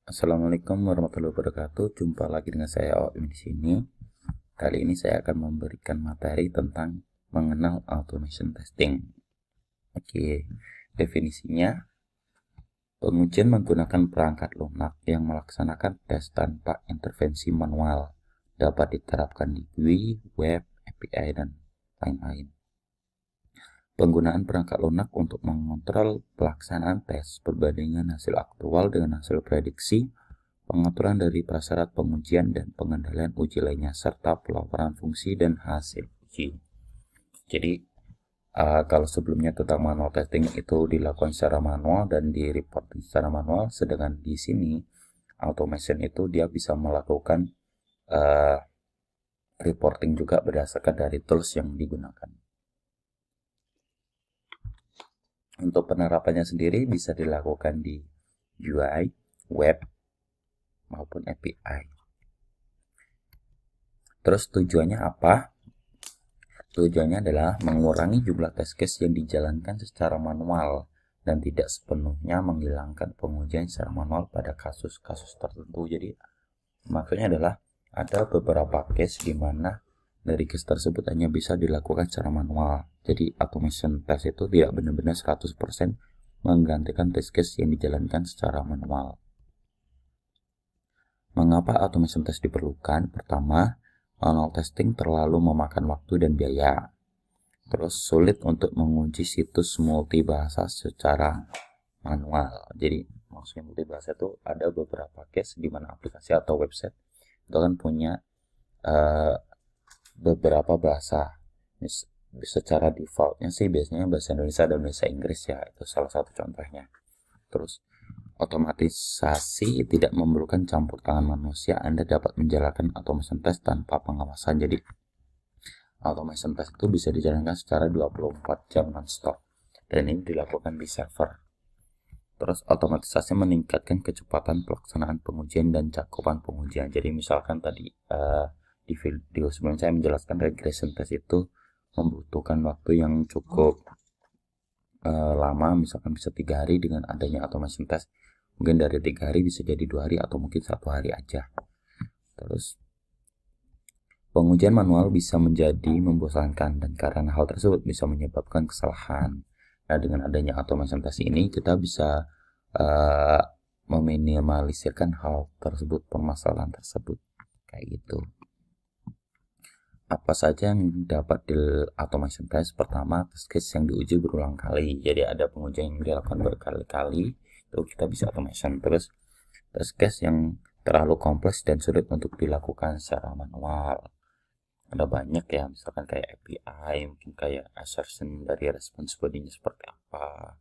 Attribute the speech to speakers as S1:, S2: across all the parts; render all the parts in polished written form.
S1: Assalamualaikum warahmatullahi wabarakatuh. Jumpa lagi dengan saya Oim di sini. Kali ini saya akan memberikan materi tentang mengenal automation testing. Oke, definisinya pengujian menggunakan perangkat lunak yang melaksanakan tes tanpa intervensi manual dapat diterapkan di GUI, web, API, dan lain-lain. Penggunaan perangkat lunak untuk mengontrol pelaksanaan tes, perbandingan hasil aktual dengan hasil prediksi, pengaturan dari prasyarat pengujian dan pengendalian uji lainnya, serta pelaporan fungsi dan hasil uji. Jadi kalau sebelumnya tentang manual testing itu dilakukan secara manual dan di reporting secara manual, sedangkan di sini automation itu dia bisa melakukan reporting juga berdasarkan dari tools yang digunakan. Untuk penerapannya sendiri bisa dilakukan di UI, web, maupun API. Terus tujuannya apa? Tujuannya adalah mengurangi jumlah test case yang dijalankan secara manual dan tidak sepenuhnya menghilangkan pengujian secara manual pada kasus-kasus tertentu. Jadi maksudnya adalah ada beberapa case di mana dari case tersebut hanya bisa dilakukan secara manual. Jadi automation test itu tidak benar-benar 100% menggantikan test case yang dijalankan secara manual. Mengapa automation test diperlukan? Pertama, manual testing terlalu memakan waktu dan biaya. Terus sulit untuk menguji situs multibahasa secara manual. Jadi maksudnya multibahasa itu ada beberapa case di mana aplikasi atau website itu kan punya beberapa bahasa. Secara defaultnya sih biasanya bahasa Indonesia dan bahasa Inggris ya, itu salah satu contohnya. Terus otomatisasi tidak memerlukan campur tangan manusia. Anda dapat menjalankan automation test tanpa pengawasan. Jadi automation test itu bisa dijalankan secara 24 jam non-stop dan ini dilakukan di server. Terus otomatisasi meningkatkan kecepatan pelaksanaan pengujian dan cakupan pengujian. Jadi misalkan tadi di video sebelumnya saya menjelaskan regression test itu membutuhkan waktu yang cukup lama, misalkan bisa 3 hari. Dengan adanya automation test mungkin dari 3 hari bisa jadi 2 hari atau mungkin 1 hari aja. Terus pengujian manual bisa menjadi membosankan dan karena hal tersebut bisa menyebabkan kesalahan. Nah, dengan adanya automation test ini kita bisa meminimalisirkan hal tersebut, permasalahan tersebut kayak gitu. Apa saja yang dapat di automation test? Pertama, test case yang diuji berulang kali. Jadi ada pengujian yang dilakukan berkali-kali, itu kita bisa automation. Terus test case yang terlalu kompleks dan sulit untuk dilakukan secara manual. Ada banyak ya, misalkan kayak API, mungkin kayak assertion dari response body-nya seperti apa,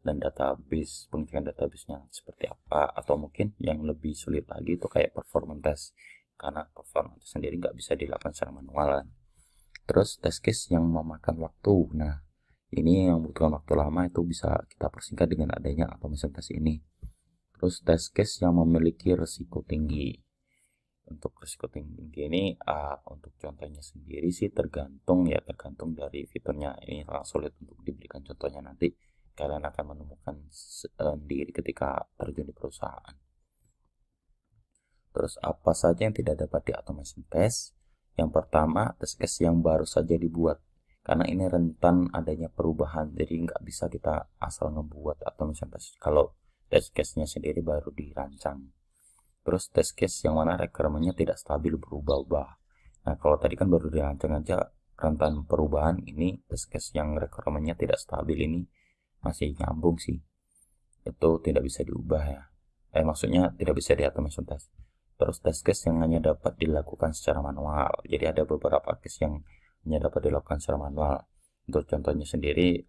S1: dan database, pengecekan database-nya seperti apa, atau mungkin yang lebih sulit lagi itu kayak performance test, karena performance sendiri nggak bisa dilakukan secara manual. Terus test case yang memakan waktu. Nah, ini yang membutuhkan waktu lama itu bisa kita persingkat dengan adanya automation test ini. Terus test case yang memiliki risiko tinggi. Untuk risiko tinggi ini untuk contohnya sendiri sih tergantung dari fiturnya. Ini sangat sulit untuk diberikan contohnya, nanti kalian akan menemukan sendiri ketika terjun di perusahaan. Terus apa saja yang tidak dapat di automation test? Yang pertama, test case yang baru saja dibuat, karena ini rentan adanya perubahan, jadi nggak bisa kita asal ngebuat automation test kalau test case-nya sendiri baru dirancang. Terus test case yang mana requirement-nya tidak stabil, berubah-ubah. Nah, kalau tadi kan baru dirancang aja rentan perubahan, ini test case yang requirement-nya tidak stabil ini masih nyambung sih. Itu tidak bisa diubah ya. Maksudnya tidak bisa di automation test. Terus test case yang hanya dapat dilakukan secara manual. Jadi ada beberapa case yang hanya dapat dilakukan secara manual. Untuk contohnya sendiri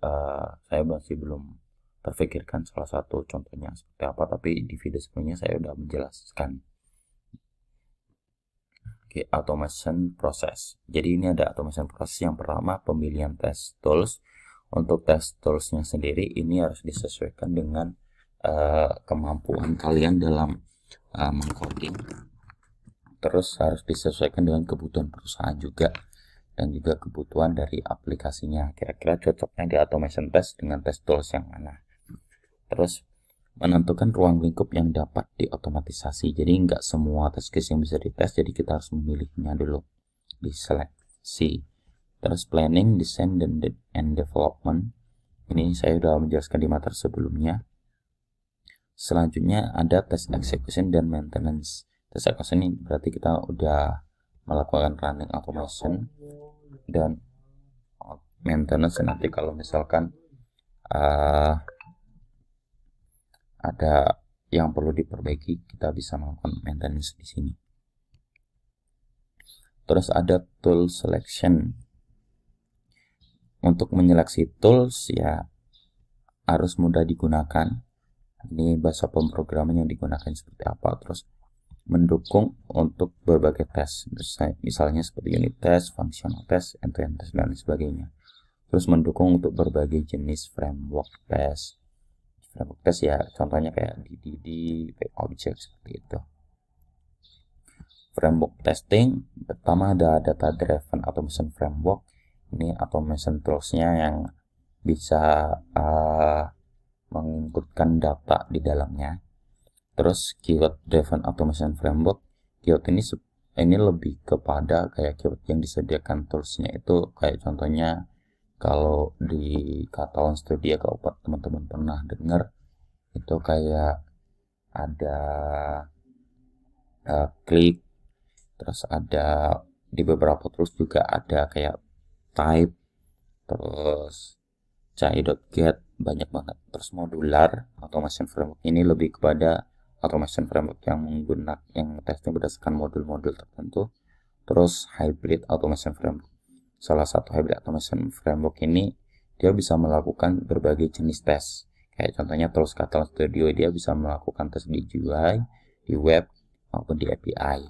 S1: saya masih belum terfikirkan salah satu contohnya seperti apa, tapi di video sebelumnya saya sudah menjelaskan. Oke, automation process. Jadi ini ada automation process. Yang pertama, pemilihan test tools. Untuk test toolsnya sendiri ini harus disesuaikan dengan kemampuan kalian dalam mengcoding. Terus harus disesuaikan dengan kebutuhan perusahaan juga, dan juga kebutuhan dari aplikasinya. Kira-kira cocoknya di automation test dengan test tools yang mana. Terus menentukan ruang lingkup yang dapat diotomatisasi. Jadi nggak semua test case yang bisa dites, jadi kita harus memilihnya dulu di seleksi. Terus planning, design, and development. Ini saya sudah menjelaskan di materi sebelumnya. Selanjutnya ada test execution dan maintenance. Test execution ini berarti kita udah melakukan running automation, dan maintenance nanti kalau misalkan ada yang perlu diperbaiki, kita bisa melakukan maintenance di sini. Terus ada tool selection. Untuk menyeleksi tools ya harus mudah digunakan. Ini bahasa pemrograman yang digunakan seperti apa. Terus mendukung untuk berbagai tes, misalnya seperti unit test, functional test, end-to-end test, dan sebagainya. Terus mendukung untuk berbagai jenis framework test. Framework test ya contohnya kayak DDD, Object, seperti itu. Framework testing pertama ada data driven automation framework. Ini automation toolsnya yang bisa menginputkan data di dalamnya. Terus keyword driven automation framework, keyword ini lebih kepada kayak keyword yang disediakan toolsnya itu, kayak contohnya kalau di Catalan Studio kalau teman-teman pernah dengar itu kayak ada klik, terus ada di beberapa tools juga ada kayak type, terus chai.get, banyak banget. Terus modular automation framework ini lebih kepada automation framework yang menggunakan yang testing berdasarkan modul-modul tertentu. Terus hybrid automation framework, salah satu hybrid automation framework ini dia bisa melakukan berbagai jenis tes, kayak contohnya tools Catalan Studio dia bisa melakukan tes di GUI, di web, maupun di API.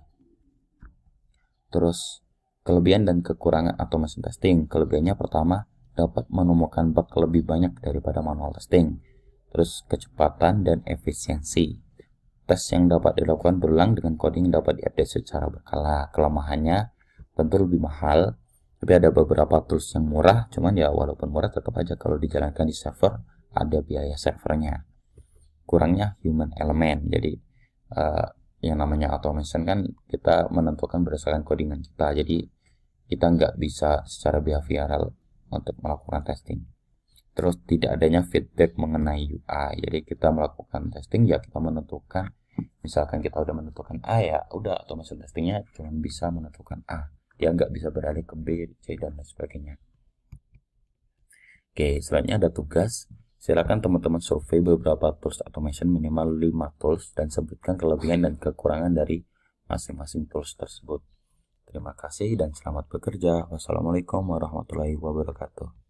S1: Terus kelebihan dan kekurangan automation testing. Kelebihannya pertama, dapat menemukan bug lebih banyak daripada manual testing. Terus kecepatan dan efisiensi. Tes yang dapat dilakukan berulang dengan coding dapat diupdate secara berkala. Kelemahannya tentu lebih mahal, tapi ada beberapa tools yang murah, cuman ya walaupun murah tetap aja kalau dijalankan di server ada biaya servernya. Kurangnya human element. Jadi yang namanya automation kan kita menentukan berdasarkan codingan kita, jadi kita nggak bisa secara behavioral untuk melakukan testing. Terus tidak adanya feedback mengenai UI, jadi kita melakukan testing ya kita menentukan, misalkan kita udah menentukan A ya udah automation testingnya cuma bisa menentukan A, dia nggak bisa beralih ke B, C, dan lain sebagainya. Oke, selanjutnya ada tugas. Silakan teman-teman survei beberapa tools automation, minimal 5 tools, dan sebutkan kelebihan dan kekurangan dari masing-masing tools tersebut. Terima kasih dan selamat bekerja. Wassalamualaikum warahmatullahi wabarakatuh.